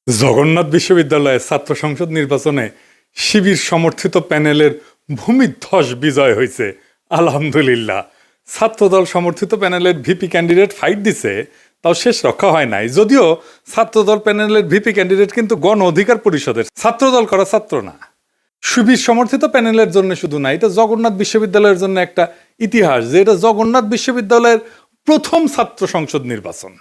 জগন্নাথ বিশ্ববিদ্যালয়ের ছাত্র সংসদ নির্বাচনে শিবির সমর্থিত প্যানেলের ভূমিধ্বস বিজয় হয়েছে। আলহামদুলিল্লাহ। ছাত্রদল সমর্থিত প্যানেলের ভিপি ক্যান্ডিডেট ফাইট দিছে, তাও শেষ রক্ষা হয় নাই। যদিও ছাত্রদল প্যানেলের ভিপি ক্যান্ডিডেট কিন্তু গণ অধিকার পরিষদের, ছাত্রদল করা ছাত্র না। শিবির সমর্থিত প্যানেলের জন্য শুধু না, এটা জগন্নাথ বিশ্ববিদ্যালয়ের জন্য একটা ইতিহাস যে এটা জগন্নাথ বিশ্ববিদ্যালয়ের প্রথম ছাত্র সংসদ নির্বাচন।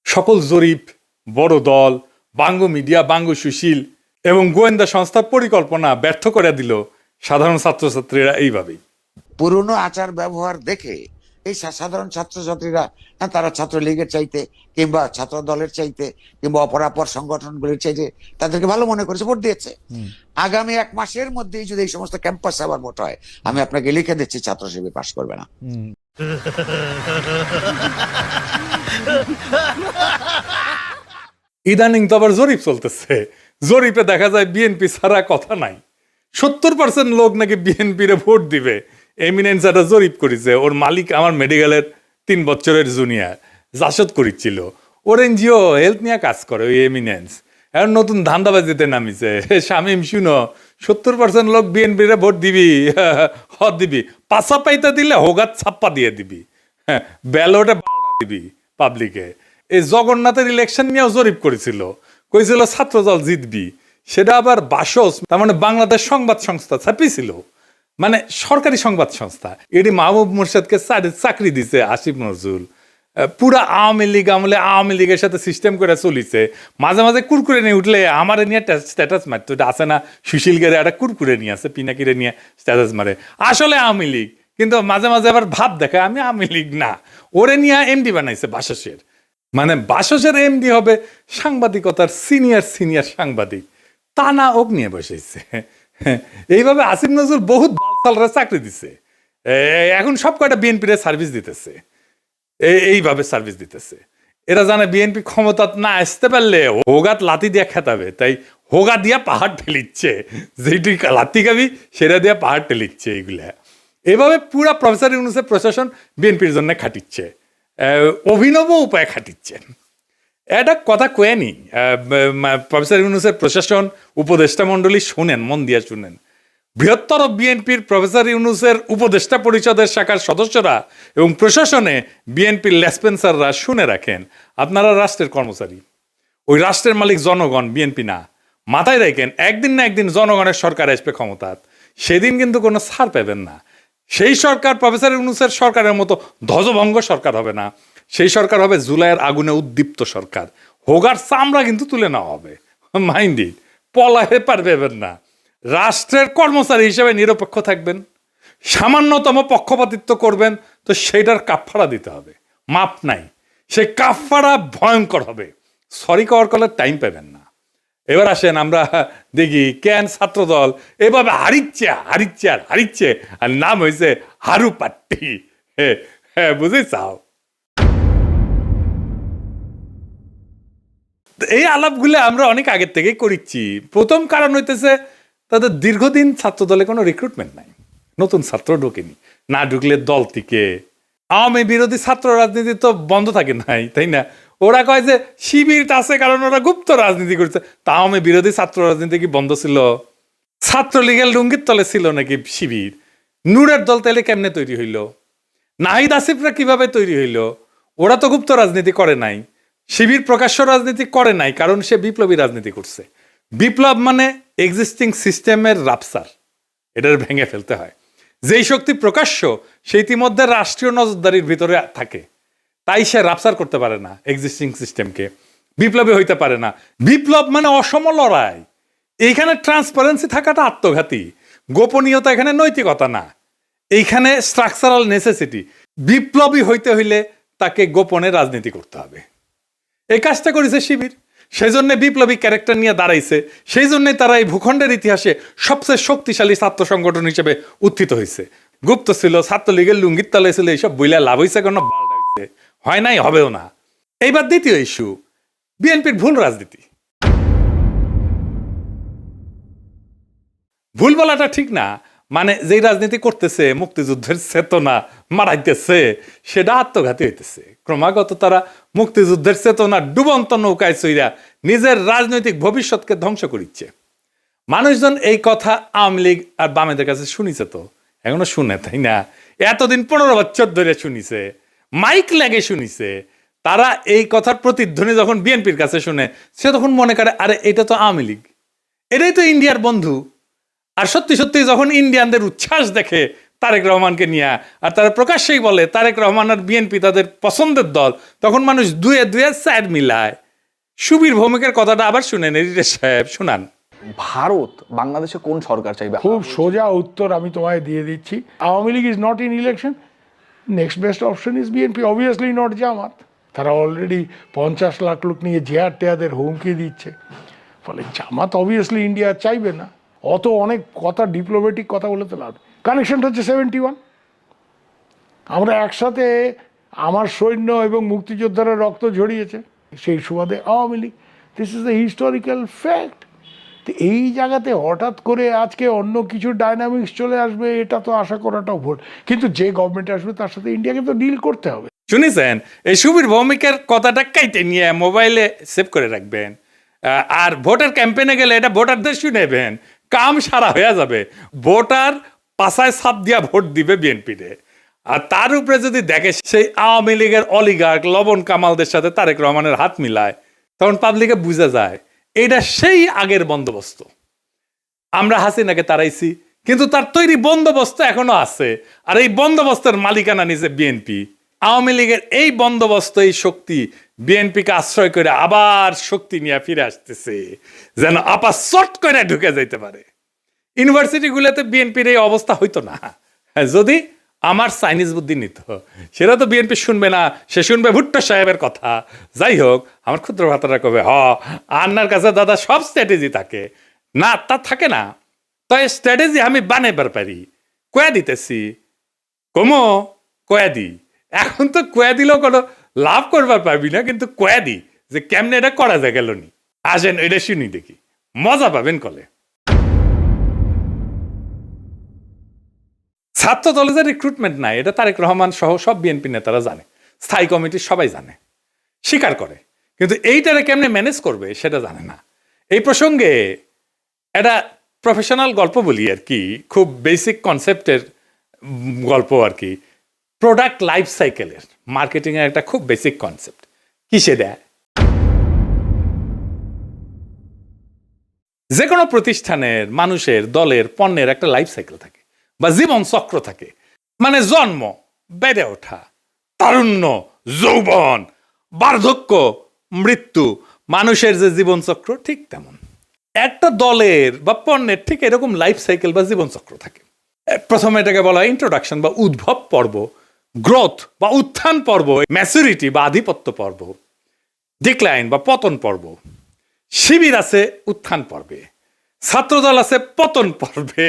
সকল জরিপ, বড় দল, বাঙ্গ মিডিয়া, বাঙ্গ সুশীল এবং গোয়েন্দা সংস্থার পরিকল্পনা ব্যর্থ করে দিল সাধারণ ছাত্রছাত্রীরা এইভাবেই। পুরনো আচার ব্যবহার দেখে এই সাধারণ ছাত্রছাত্রীরা তারা ছাত্রলীগের চাইতে কিংবা ছাত্র দলের চাইতে কিংবা অপরাপর সংগঠনগুলির চাইতে তাদেরকে ভালো মনে করেছে, ভোট দিয়েছে। আগামী 1 মাসের মধ্যেই যদি এই সমস্ত ক্যাম্পাসে আবার ভোট হয়, আমি আপনাকে লিখে দিচ্ছি ছাত্র শিবির পাশ করবে না। ইদানিং তো আবার জরিপ চলতেছে। জরিপে দেখা যায় বিএনপি ছাড়া কথা নাই। 70% লোক নাকি বিএনপিরে ভোট দিবে। এমিনেন্স একটা জরিপ করেছে, ওর মালিক আমার মেডিকেলের 3 বছরের জুনিয়র জাসদ করেছিল। ওর এনজিও হেলথ নিয়ে কাজ করে ওই এমিনেন্স। এখন নতুন ধান্দাবাজিতে নামিছে। শামিম শুনো, 70% লোক বিএনপিরে ভোট দিবি, হদ দিবি, পাশা পাইতে দিলে হোগাত ছাপ্পা দিয়ে দিবি, হ্যাঁ ব্যালটে দিবি পাবলিকে। এই জগন্নাথের ইলেকশন নিয়েও জরিপ করেছিল, কইছিল ছাত্রদল জিতবি। সেটা আবার বাসস, তার মানে বাংলাদেশ সংবাদ সংস্থা ছাপিয়েছিল, মানে সরকারি সংবাদ সংস্থা। এটি মাহবুব মুর্শেদকে চাকরি দিছে আসিফ নজরুল। পুরা আওয়ামী লীগ আমলে আওয়ামী লীগের সাথে সিস্টেম করে চলিছে। মাঝে মাঝে কুরকুরে নিয়ে উঠলে আমার নিয়ে স্ট্যাটাস মারতো। এটা আছে না, সুশীল গেরে একটা কুরকুরে নিয়ে আছে, পিনাকিরে নিয়ে স্ট্যাটাস মারে, আসলে আওয়ামী লীগ। কিন্তু মাঝে মাঝে আবার ভাব দেখায় আমি আওয়ামী লীগ না। ওরে নিয়ে এমডি বানাইছে বাসসের। মানে বাসসের এমডি হবে সাংবাদিকতার সিনিয়র সাংবাদিক, তা না ওক নিয়ে বসেছে। এইভাবে আসিফ নজরুল বহুত বালসালরা চাকরি দিছে। এখন সব কয়টা বিএনপির সার্ভিস দিতেছে, এইভাবে সার্ভিস দিতেছে। এরা জানে বিএনপি ক্ষমতা না আসতে পারলে হোগাত লাতি দিয়ে খেতাবে, তাই হোগা দিয়া পাহাড় ঠেলিচ্ছে। যেটি লাতি খাবি সেটা দিয়া পাহাড় ঠেলিচ্ছে। এইগুলা এভাবে পুরা প্রফেসর ইউনূসের প্রশাসন বিএনপির জন্য খাটিচ্ছে, অভিনব উপায়ে খাটিচ্ছেন। এটা কথা কয়েনি প্রফেসর ইউনূসের প্রশাসন, উপদেষ্টা মণ্ডলী শুনেন, মন দিয়ে শুনেন। বৃহত্তর বিএনপির প্রফেসর ইউনূসের উপদেষ্টা পরিষদের শাখার সদস্যরা এবং প্রশাসনে বিএনপির লেসপেন্সাররা শুনে রাখেন, আপনারা রাষ্ট্রের কর্মচারী, ওই রাষ্ট্রের মালিক জনগণ, বিএনপি না। মাথায় রাখেন, একদিন না একদিন জনগণের সরকার আসবে ক্ষমতাত, সেদিন কিন্তু কোনো ছাড় পাবেন না। সেই সরকার প্রফেসর ইউনূসের সরকারের মতো ধ্বজভঙ্গ সরকার হবে না, সেই সরকার হবে জুলাইয়ের আগুনে উদ্দীপ্ত সরকার। হোগার চামড়া কিন্তু তুলে নেওয়া হবে, মাইন্ডি পলাহে পারবেন না। রাষ্ট্রের কর্মচারী হিসেবে নিরপেক্ষ থাকবেন, সামান্যতম পক্ষপাতিত্ব করবেন তো সেইটার কাফফারা দিতে হবে, মাপ নাই। সেই কাফফারা ভয়ঙ্কর হবে, সরি কওয়ার কলের টাইম পাবেন না। এবার আসেন আমরা দেখি কেন ছাত্রদল এভাবে হারিচ্ছে আর নাম হয়েছে হারু পাট্টি। হ্যাঁ বুঝে চাও। এই আলাপগুলো আমরা অনেক আগের থেকেই করিচ্ছি। প্রথম কারণ হইতেছে তাদের দীর্ঘদিন ছাত্রদলে কোনো রিক্রুটমেন্ট নাই, নতুন ছাত্র ঢোকেনি। না ঢুকলে দল থেকে আওয়ামী বিরোধী ছাত্র রাজনীতি তো বন্ধ থাকে নাই, তাই না? ওরা কয় যে শিবির আছে কারণ ওরা গুপ্ত রাজনীতি করছে। তা আওয়ামী বিরোধী ছাত্র রাজনীতি কি বন্ধ ছিল? ছাত্রলীগের লুঙ্গির তলে ছিল নাকি শিবির? নূরের দল তাইলে কেমনে তৈরি হইল? নাহিদ আসিফরা কিভাবে তৈরি হইল? ওরা তো গুপ্ত রাজনীতি করে নাই। শিবির প্রকাশ্য রাজনীতি করে নাই, কারণ সে বিপ্লবী রাজনীতি করছে। বিপ্লব মানে এক্সিস্টিং সিস্টেমের রাপসার, এটার ভেঙে ফেলতে হয়। যেই শক্তি প্রকাশ্য সে ইতিমধ্যে রাষ্ট্রীয় নজরদারির ভিতরে থাকে, তাই সে রাপসার করতে পারে না এক্সিস্টিং সিস্টেমকে, বিপ্লবী হইতে পারে না। বিপ্লব মানে অসম লড়াই। এইখানে ট্রান্সপারেন্সি থাকাটা আত্মঘাতী, গোপনীয়তা এখানে নৈতিকতা না, এইখানে স্ট্রাকচারাল নেসেসিটি। বিপ্লবী হইতে হইলে তাকে গোপনে রাজনীতি করতে হবে। এই কাজটা করেছে শিবির, সেই জন্য বিপ্লবী ক্যারেক্টার নিয়ে দাঁড়াইছে। সেই জন্যই তারা এই ভূখণ্ডের ইতিহাসে সবচেয়ে শক্তিশালী ছাত্র সংগঠন হিসেবে উত্থিত হয়েছে। গুপ্ত ছিল, ছাত্রলীগের লুঙ্গির তলে ছিল, এইসব বইলা লাভ হয়েছে কেন? হয় নাই, হবেও না। এইবার দ্বিতীয় ইস্যু, বিএনপির ভুল রাজনীতি। ভুল বলাটা ঠিক না, মানে যেই রাজনীতি করতেছে মুক্তিযুদ্ধের চেতনা মারাইতেছে সেটা আত্মঘাতী হইতেছে। ক্রমাগত তারা মুক্তিযুদ্ধের চেতনা ডুবন্ত নৌকায় চইরা নিজের রাজনৈতিক ভবিষ্যৎকে ধ্বংস করিচ্ছে। মানুষজন এই কথা আওয়ামী লীগ আর বামেদের কাছে শুনিছে, তো এখনো শুনে, তাই না? এতদিন 15 বছর ধরে শুনিছে, মাইক লাগে শুনিছে। তারা এই কথার প্রতিধ্বনি যখন বিএনপির কাছে শুনে, সে তখন মনে করে আরে এটা তো আওয়ামী লীগ, এটাই তো ইন্ডিয়ার বন্ধু। আর সত্যি সত্যি যখন ইন্ডিয়ানদের উচ্ছ্বাস দেখে তারেক রহমানকে নিয়ে, আর তারা প্রকাশ্যেই বলে তারেক রহমান আর বিএনপি তাদের পছন্দের দল, তখন মানুষ দুয়ে দুয়ে স্যার মিলায়। সুবীর ভৌমিকের কথাটা আবার শুনেন, এডিটর সাহেব শুনান। ভারত বাংলাদেশে কোন সরকার চাইবে? খুব সোজা উত্তর আমি তোমায় দিয়ে দিচ্ছি। Awami League is not in election, next best option is BNP, obviously not Jamaat. তারা অলরেডি 50 লাখ লোক নিয়ে জেহার টেয়াদের হুমকি দিচ্ছে, ফলে জামাত অবভিয়াসলি ইন্ডিয়া চাইবে না। অত অনেক কথা, ডিপ্লোম্যাটিক কথা বলে তো লাভ। কানেকশনটা হচ্ছে 71। আমরা একসাথে, আমার সৈন্য এবং মুক্তিযোদ্ধারা রক্ত ঝরিয়েছে, সেই সুবাদে Awami League. This is the historical fact. তো এই জায়গাতে হঠাৎ করে আজকে অন্য কিছু ডাইনামিক্স চলে আসবে, এটা তো আশা করাটাও ভুল। কিন্তু যে গভর্নমেন্ট আসবে তার সাথে ইন্ডিয়াকে তো ডিল করতে হবে। শুনেছেন? এই সুবীর ভৌমিকের কথাটা কাইটে নিয়ে মোবাইলে সেভ করে রাখবেন, আর ভোটার ক্যাম্পেইনে গেলে এটা ভোটারদের শুনেবেন, কাম সারা হয়ে যাবে। ভোটার পাশায় ছাপ দিয়া ভোট দিবে বিএনপিতে। আর তার উপরে যদি দেখে সেই আওয়ামী লীগের অলিগার্ক লবণ কামালদের সাথে তারেক রহমানের হাত মিলায়, তখন পাবলিকে বুঝে যায় এটা সেই আগের বন্দোবস্ত। আমরা হাসিনাকে তাড়াইছি, কিন্তু তার তৈরি বন্দোবস্ত এখনো আছে, আর এই বন্দোবস্তের মালিকানা নিছে বিএনপি। আওয়ামী লীগের এই বন্দোবস্ত, এই শক্তি বিএনপিকে আশ্রয় করে আবার শক্তি নিয়ে ফিরে আসতেছে, যেন আপা চট করে ঢুকে যাইতে পারে। ইউনিভার্সিটিগুলোতে বিএনপির এই অবস্থা হইতো না যদি আমার চাইনিজ বুদ্ধি নিত। সেটা তো বিএনপি শুনবে না, সে শুনবে ভুট্টো সাহেবের কথা। যাই হোক, আমার ক্ষুদ্র ভাতারা কবে আন্নার কাছে দাদা সব স্ট্র্যাটেজি থাকে না, তা থাকে না। তাই স্ট্র্যাটেজি আমি বানাইবার পারি, কয়া দিতেছি, কমো কয়া দি। এখন তো কয়া দিলেও কোনো লাভ করবার পারবি না, কিন্তু কয়া দি যে কেমনে এটা করা যায় গেল নি। আসেন এটা শুনি দেখি, মজা পাবেন কলে। ছাত্র দলে যে রিক্রুটমেন্ট নাই, এটা তারেক রহমান সহ সব বিএনপি নেতারা জানে, স্থায়ী কমিটির সবাই জানে, স্বীকার করে, কিন্তু এইটারে কেমনে ম্যানেজ করবে সেটা জানে না। এই প্রসঙ্গে একটা প্রফেশনাল গল্প বলি আর কি, খুব বেসিক কনসেপ্টের গল্প আর কি। প্রোডাক্ট লাইফ সাইকেলের মার্কেটিংয়ের একটা খুব বেসিক কনসেপ্ট। কিসে দেয়? যে কোনো প্রতিষ্ঠানের, মানুষের, দলের, পণ্যের একটা লাইফ সাইকেল থাকে বা জীবন চক্র থাকে। মানে জন্ম, বেড়ে ওঠা, তারুণ্য, যৌবন, বার্ধক্য, মৃত্যু, মানুষের যে জীবন চক্র ঠিক তেমন একটা দলের বা পণ্যের ঠিক এরকম লাইফ সাইকেল বা জীবন চক্র থাকে। প্রথমে এটাকে বলা হয় ইন্ট্রোডাকশন বা উদ্ভব পর্ব, গ্রোথ বা উত্থান পর্ব, ম্যাচুরিটি বা আধিপত্য পর্ব, ডিক্লাইন বা পতন পর্ব। শিবির আছে উত্থান পর্বে, ছাত্রদল আছে পতন পর্বে।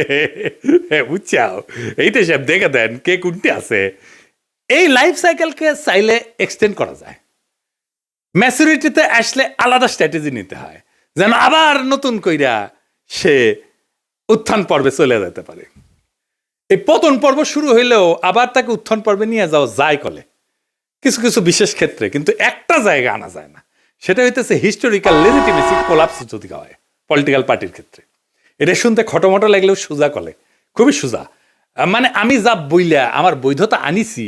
বুঝছাও? এইটা সব দেখে দেন কে কোনটি আছে। এই লাইফ সাইকেলকে চাইলে এক্সটেন্ড করা যায়। ম্যাচুরিটিতে আসলে আলাদা স্ট্র্যাটেজি নিতে হয়, যেন আবার নতুন কইরা সে উত্থান পর্বে চলে যেতে পারে। এই পতন পর্ব শুরু হইলেও আবার তাকে উত্থান পর্বে নিয়ে যাওয়া যায় কলে কিছু কিছু বিশেষ ক্ষেত্রে, কিন্তু একটা জায়গা আনা যায় না। সেটা হইতেছে হিস্টোরিক্যাল লেজিটিমেসি কোলাপস যদি হয় পলিটিক্যাল পার্টির ক্ষেত্রে। এটা শুনতে খটোমটো লাগলেও সোজা কলে, খুবই সোজা। মানে আমি যা বইলা আমার বৈধতা আনিছি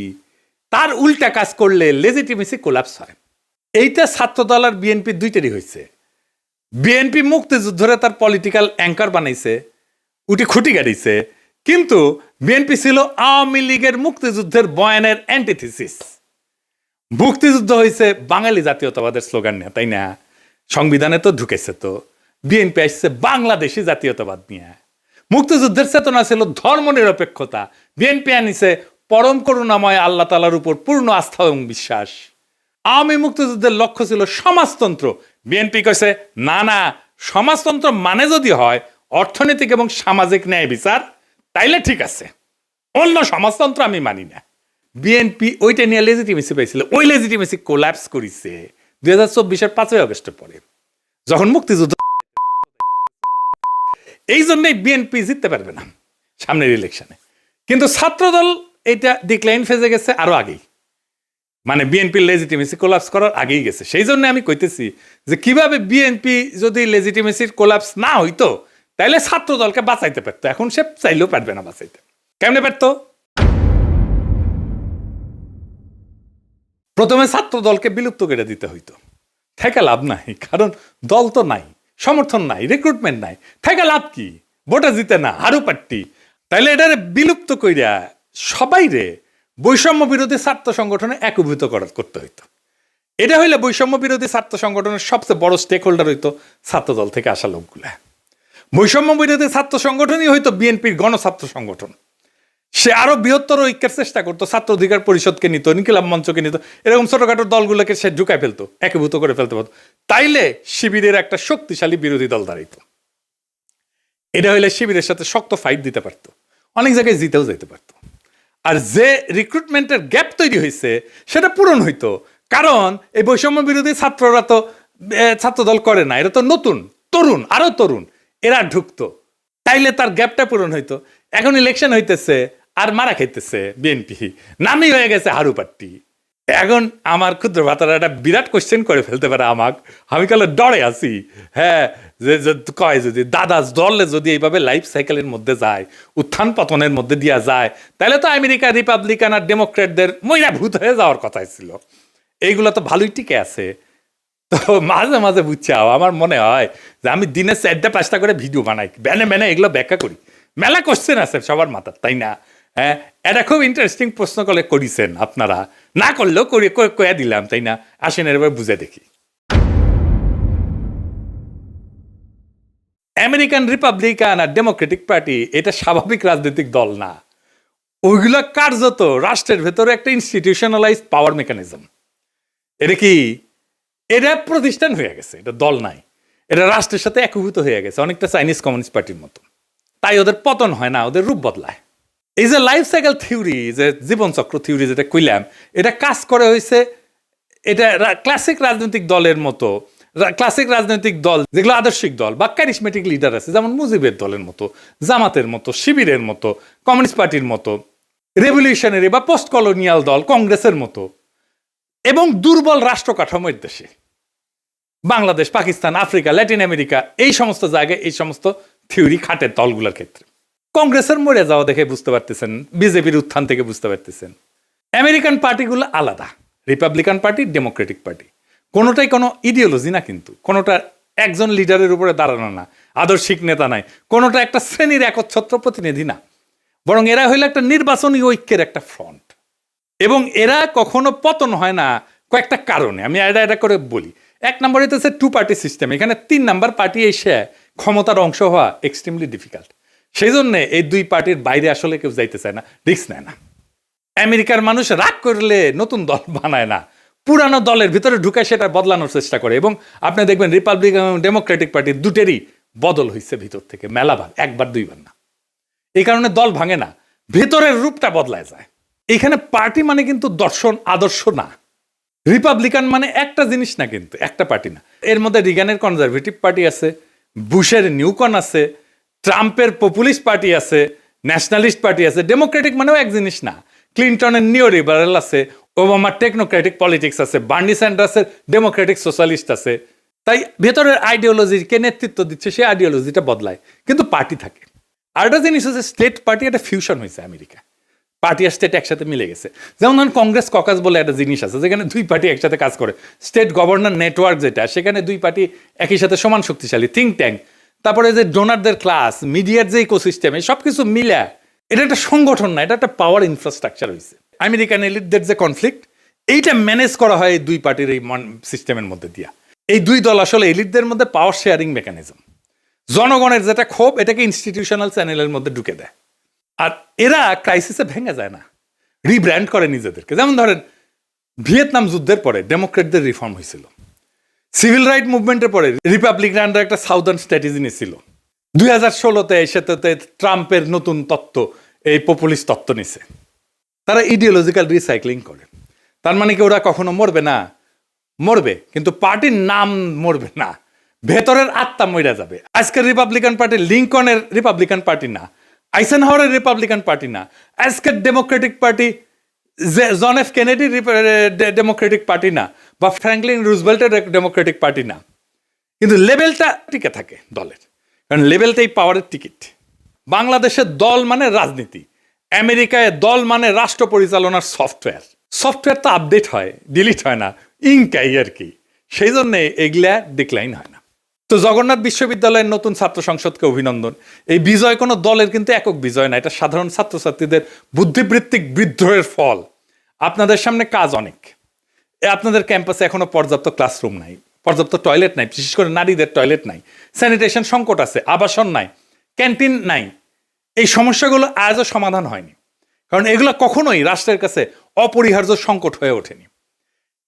তার উল্টা কাজ করলে লেজিটিমেসি কোলাপস হয়। এইটা ছাত্রদল আর বিএনপি দুইটারই হয়েছে। বিএনপি মুক্তিযুদ্ধরে তার পলিটিক্যাল অ্যাঙ্কার বানাইছে, উঠি খুঁটি গাড়িছে, কিন্তু বিএনপি ছিল আওয়ামী লীগের মুক্তিযুদ্ধের বয়ানের অ্যান্টিথিসিস। মুক্তিযুদ্ধ হয়েছে বাঙালি জাতীয়তাবাদের স্লোগান নিয়ে, তাই না? সংবিধানে তো ঢুকেছে। তো বিএনপি আসছে বাংলাদেশি জাতীয়তাবাদ নিয়ে। মুক্তিযুদ্ধের চেতনা ছিল ধর্ম নিরপেক্ষতা, বিএনপি আনিছে পরম করুণাময় আল্লাহ তাআলার উপর পূর্ণ আস্থা এবং বিশ্বাস। আওয়ামী মুক্তিযুদ্ধের লক্ষ্য ছিল সমাজতন্ত্র, বিএনপি কইছে না না, সমাজতন্ত্র মানে যদি হয় অর্থনৈতিক এবং সামাজিক ন্যায় বিচার, তাইলে ঠিক আছে, অন্য সমাজতন্ত্র আমি মানি না। বিএনপি ওইটা নিয়ে লেজিটিমেসি পাইছিল, ওই লেজিটিমেসি কোল্যাপস করেছে 2024-এর 5ই আগস্টের পরে, যখন মুক্তিযুদ্ধ। এই জন্যই বিএনপি জিততে পারবে না। সামনের ইলেকশনে। কিন্তু ছাত্রদল এটা ডিক্লাইন ফেজে গেছে আরো আগেই, মানে বিএনপির লেজিটিমেসি কোলাপস করার আগেই গেছে। সেই জন্য আমি কইতেছি যে কিভাবে বিএনপি যদি লেজিটিমেসির কোলাপস না হইতো তাইলে ছাত্র দলকে বাঁচাইতে পারতো, এখন সে চাইলেও পারবে না বাঁচাইতে। কেমনে পারতো? প্রথমে ছাত্র দলকে বিলুপ্ত করে দিতে হইতো, থেকে লাভ নাই, কারণ দল তো নাই, সমর্থন নাই, রিক্রুটমেন্ট নাই, থেকে লাভ কি? ভোটে জিতে না, হারু পাট্টি। তাইলে এটারে বিলুপ্ত কইরা সবাই রে বৈষম্য বিরোধী ছাত্র সংগঠনে একীভূত করতে হইতো। এটা হইলে বৈষম্য বিরোধী ছাত্র সংগঠনের সবচেয়ে বড় স্টেক হোল্ডার হইতো ছাত্রদল থেকে আসা লোকগুলা। বৈষম্য বিরোধী ছাত্র সংগঠনই হইতো বিএনপির গণছাত্র সংগঠন। সে আরো বৃহত্তর ঐক্যের চেষ্টা করতো, ছাত্র অধিকার পরিষদকে নিত, ইনকিলাব মঞ্চকে নিত, এরকম ছোটখাটো দলগুলোকে সে ঢুকায় ফেলতো, একীভূত করে ফেলতে পারতো। তাইলে শিবিরের একটা শক্তিশালী বিরোধী দল দাঁড়াইতো। এটা হইলে শিবিরের সাথে শক্ত ফাইট দিতে পারতো, অনেক জায়গায় জিতেও যেতে পারতো। আর যে রিক্রুটমেন্টের গ্যাপ তৈরি হয়েছে সেটা পূরণ হইতো, কারণ এই বৈষম্য বিরোধী ছাত্ররা তো ছাত্রদল করে না, এরা তো নতুন তরুণ, আরো তরুণ, এরা ঢুকতো, তাইলে তার গ্যাপটা পূরণ হইতো। এখন ইলেকশন হইতেছে আর মারা খাইতেছে বিএনপি, নামই হয়ে গেছে হারু পাট্টি। এখন আমার ক্ষুদ্র ভাতারা একটা বিরাট কোশ্চেন করে ফেলতে পারে আমাকে, আমি কালে ডরে আছি। হ্যাঁ, যে কয় যদি দাদা দলে যদি এইভাবে লাইফ সাইকেলের মধ্যে যায়, উত্থান পতনের মধ্যে দিয়া যায়, তাহলে তো আমেরিকা রিপাবলিকান আর ডেমোক্রেটদের মইরা ভূত হয়ে যাওয়ার কথাই ছিল। এইগুলো তো ভালোই টিকে আছে। তো মাঝে মাঝে বুঝছাও আমার মনে হয় যে আমি দিনে 4-5টা করে ভিডিও বানাই, ব্যানে এগুলো ব্যাখ্যা করি। মেলা কোশ্চেন আছে সবার মাথার, তাই না? হ্যাঁ, এটা খুব ইন্টারেস্টিং প্রশ্ন করে করেছেন আপনারা, না করলেও কয়ে দিলাম, তাই না? আসেন এবার বুঝে দেখি। আমেরিকান রিপাবলিকান আর ডেমোক্রেটিক পার্টি এটা স্বাভাবিক রাজনৈতিক দল না, ওইগুলো কার্যত রাষ্ট্রের ভেতরে একটা ইনস্টিটিউশনালাইজড পাওয়ার মেকানিজম। এটা কি? এটা প্রতিষ্ঠান হয়ে গেছে, এটা দল নাই, এটা রাষ্ট্রের সাথে একীভূত হয়ে গেছে, অনেকটা চাইনিজ কমিউনিস্ট পার্টির মতো। তাই ওদের পতন হয় না, ওদের রূপ বদলায়। এই যে লাইফ সাইকেল থিওরি, যে জীবনচক্র থিওরি যেটা কইলাম, এটা কাজ করে হয়েছে, এটা ক্লাসিক রাজনৈতিক দলের মতো, ক্লাসিক রাজনৈতিক দল যেগুলো আদর্শিক দল বা ক্যারিসমেটিক লিডার আছে, যেমন মুজিবের দলের মতো, জামাতের মতো, শিবিরের মতো, কমিউনিস্ট পার্টির মতো, রেভলিউশনারি বা পোস্ট কলোনিয়াল দল কংগ্রেসের মতো, এবং দুর্বল রাষ্ট্র কাঠামোর দেশে Bangladesh, Pakistan, Africa, Latin America, এই সমস্ত জায়গায় এই সমস্ত থিওরি খাটে দলগুলোর ক্ষেত্রে। কংগ্রেসের মরে যাওয়া দেখে বুঝতে পারতেছেন, বিজেপির উত্থান থেকে বুঝতে পারতেছেন। আমেরিকান পার্টিগুলো আলাদা, রিপাবলিকান পার্টি, ডেমোক্রেটিক পার্টি, কোনোটাই কোনো ইডিওলজি না, কিন্তু কোনোটা একজন লিডারের উপরে দাঁড়ানো না, আদর্শিক নেতা নাই, কোনোটা একটা শ্রেণীর একচ্ছত্র প্রতিনিধি না, বরং এরা হইলো একটা নির্বাচনী ঐক্যের একটা ফ্রন্ট। এবং এরা কখনো পতন হয় না কয়েকটা কারণে, আমি এটা করে বলি। 1 নম্বর হইতেছে 2 পার্টি সিস্টেম, এখানে 3 নাম্বার পার্টি এসে ক্ষমতার অংশ হওয়া এক্সট্রিমলি ডিফিকাল্ট। সেই জন্য এই 2 পার্টির বাইরে আসলে কেউ যাইতে চায় না, রিস্ক নেয় না। আমেরিকার মানুষ রাগ করলে নতুন দল বানায় না, পুরানো দলের ভিতরে ঢুকে সেটা বদলানোর চেষ্টা করে। এবং আপনি দেখবেন রিপাবলিকান এবং ডেমোক্রেটিক পার্টি দুটেরই বদল হয়েছে ভিতর থেকে মেলাবার, 1-2বার না। এই কারণে দল ভাঙে না, ভেতরের রূপটা বদলায় যায়। এখানে পার্টি মানে কিন্তু দর্শন আদর্শ না, রিপাবলিকান মানে একটা জিনিস না, কিন্তু একটা পার্টি না। এর মধ্যে রিগানের কনজারভেটিভ পার্টি আছে, বুশের নিউকন আছে, ট্রাম্পের পপুলিস্ট পার্টি আছে, ন্যাশনালিস্ট পার্টি আছে। ডেমোক্রেটিক মানেও এক জিনিস না, ক্লিন্টনের নিও লিবারেল আছে, ওবামার টেকনোক্রেটিক পলিটিক্স আছে, বার্নি স্যান্ডার্সের ডেমোক্রেটিক সোশ্যালিস্ট আছে। তাই ভেতরের আইডিওলজিকে নেতৃত্ব দিচ্ছে, সেই আইডিওলজিটা বদলায়, কিন্তু পার্টি থাকে। আর একটা জিনিস হচ্ছে স্টেট পার্টি, একটা ফিউশন হয়েছে আমেরিকা, পার্টি আর স্টেট একসাথে মিলে গেছে। যেমন ধরুন কংগ্রেস ককাস বলে একটা জিনিস আছে, যেখানে 2 পার্টি একসাথে কাজ করে। স্টেট গভর্নর নেটওয়ার্ক যেটা, সেখানে 2 পার্টি একই সাথে সমান শক্তিশালী, থিঙ্ক ট্যাঙ্ক, তারপরে যে ডোনারদের ক্লাস, মিডিয়ার যে ইকোসিস্টেম, এই সব কিছু মিলে এটা একটা সংগঠন না, এটা একটা পাওয়ার ইনফ্রাস্ট্রাকচার হয়েছে। আমেরিকান এলিটদের যে কনফ্লিক্ট, এইটা ম্যানেজ করা হয় এই 2 পার্টির এই সিস্টেমের মধ্যে দিয়া। এই 2 দল আসলে এলিটদের মধ্যে পাওয়ার শেয়ারিং মেকানিজম, জনগণের যেটা ক্ষোভ এটাকে ইনস্টিটিউশনাল চ্যানেলের মধ্যে ঢুকে দেয়। আর এরা ক্রাইসিসে ভেঙে যায় না, রিব্র্যান্ড করে নিজেদেরকে। যেমন ধরেন ভিয়েতনাম যুদ্ধের পরে ডেমোক্রেটদের রিফর্ম হয়েছিল, সিভিল রাইট মুভমেন্টের পরে রিপাবলিকানরা একটা সাউদার্ন স্ট্র্যাটেজি নিয়েছিল, 2016-তে সেটাতে ট্রাম্পের নতুন তত্ত্ব, এই পপুলিস্ট তত্ত্ব নিছে। তারা ইডিওলজিক্যাল রিসাইক্লিং করে। তার মানে কি ওরা কখনো মরবে না? মরবে, কিন্তু পার্টির নাম মরবে না, ভেতরের আত্মা মরে যাবে। আজকের রিপাবলিকান পার্টি লিঙ্কনের রিপাবলিকান পার্টি না, আইসেনহাওয়ারের রিপাবলিকান পার্টি না, আজকের Democratic party John F Kennedy Democratic party না, বা ফ্র্যাঙ্কলিন রুজভেল্টের ডেমোক্রেটিক পার্টি না, কিন্তু লেভেলটা টিকে থাকে দলের, কারণ লেভেলটাই পাওয়ারের টিকিট। বাংলাদেশের দল মানে রাজনীতি, আমেরিকায় দল মানে রাষ্ট্র পরিচালনার সফটওয়্যার। সফটওয়্যার তো আপডেট হয়, ডিলিট হয় না, ইনকাই আর কি, সেই জন্য এগুলা ডিক্লাইন হয় না। তো জগন্নাথ বিশ্ববিদ্যালয়ের নতুন ছাত্র সংসদকে অভিনন্দন। এই বিজয় কোনো দলের কিন্তু একক বিজয় না, এটা সাধারণ ছাত্রছাত্রীদের বুদ্ধিবৃত্তিক বিদ্রোহের ফল। আপনাদের সামনে কাজ অনেক। আপনাদের ক্যাম্পাসে এখনো পর্যাপ্ত ক্লাসরুম নাই, পর্যাপ্ত টয়লেট নাই, বিশেষ করে নারীদের টয়লেট নাই, স্যানিটেশন সংকট আছে, আবাসন নাই, ক্যান্টিন নাই। এই সমস্যাগুলো আজও সমাধান হয়নি, কারণ এগুলো কখনোই রাষ্ট্রের কাছে অপরিহার্য সংকট হয়ে ওঠেনি।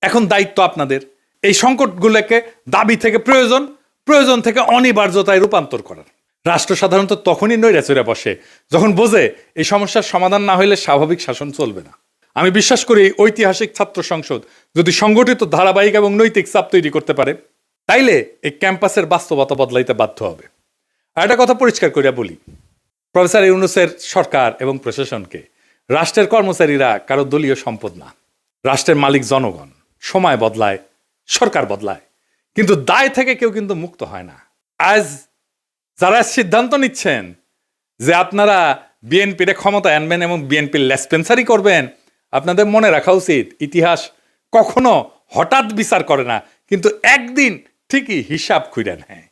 এখন দায়িত্ব আপনাদের এই সংকটগুলোকে দাবি থেকে প্রয়োজন, প্রয়োজন থেকে অনিবার্যতায় রূপান্তর করার। রাষ্ট্র সাধারণত তখনই নৈরাচরে বসে যখন বোঝে এই সমস্যার সমাধান না হলে স্বাভাবিক শাসন চলবে না। আমি বিশ্বাস করি ঐতিহাসিক ছাত্র সংসদ যদি সংগঠিত, ধারাবাহিক এবং নৈতিক চাপ তৈরি করতে পারে, তাইলে এই ক্যাম্পাসের বাস্তবতা বদলাইতে বাধ্য হবে। আর একটা কথা পরিষ্কার করিয়া বলি, প্রফেসর ইউনূসের সরকার এবং প্রশাসনকে রাষ্ট্রের কর্মচারীরা কারো দলীয় সম্পদ না। রাষ্ট্রের মালিক জনগণ। সময় বদলায়, সরকার বদলায়, কিন্তু দায় থেকে কেউ কিন্তু মুক্ত হয় না। আজ যারা সিদ্ধান্ত নিচ্ছেন যে আপনারা বিএনপির ক্ষমতায় আনবেন এবং বিএনপির লেসপেন্সারি করবেন, আপনাদের মনে রাখা উচিত ইতিহাস কখনো হঠাৎ বিচার করে না, কিন্তু একদিন ঠিকই হিসাব খুঁড়ে নেয়।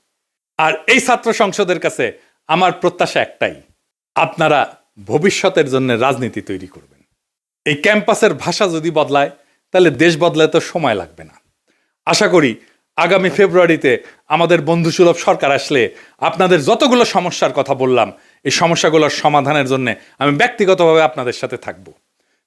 আর এই ছাত্র সংসদের কাছে আমার প্রত্যাশা একটাই, আপনারা ভবিষ্যতের জন্য রাজনীতি তৈরি করবেন। এই ক্যাম্পাসের ভাষা যদি বদলায়, তাহলে দেশ বদলাতে তো সময় লাগবে না। আশা করি আগামী ফেব্রুয়ারিতে আমাদের বন্ধুসুলভ সরকার আসলে আপনাদের যতগুলো সমস্যার কথা বললাম, এই সমস্যাগুলোর সমাধানের জন্য আমি ব্যক্তিগতভাবে আপনাদের সাথে থাকব।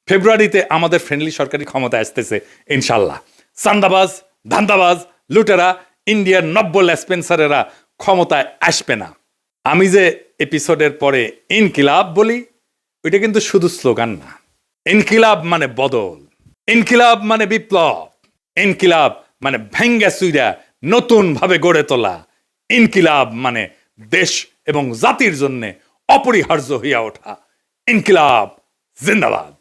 ফেব্রুয়ারিতে আমাদের ফ্রেন্ডলি সরকারি ক্ষমতায় আসতেছে ইনশাল্লাহ। চান্দাবাজ, ধান্দাবাজ, লুটেরা, ইন্ডিয়ার নব্য লেসপেন্সারেরা ক্ষমতায় আসবে না। আমি যে এপিসোডের পরে ইনকিলাব বলি, ওইটা কিন্তু শুধু স্লোগান না। ইনকিলাব মানে বদল, ইনকিলাব মানে বিপ্লব, ইনকিলাব মানে ভেঙ্গা চুইরা নতুন ভাবে গড়ে তোলা, ইনকিলাব মানে দেশ এবং জাতির জন্য অপরিহার্য হইয়া ওঠা। ইনকিলাব জিন্দাবাদ।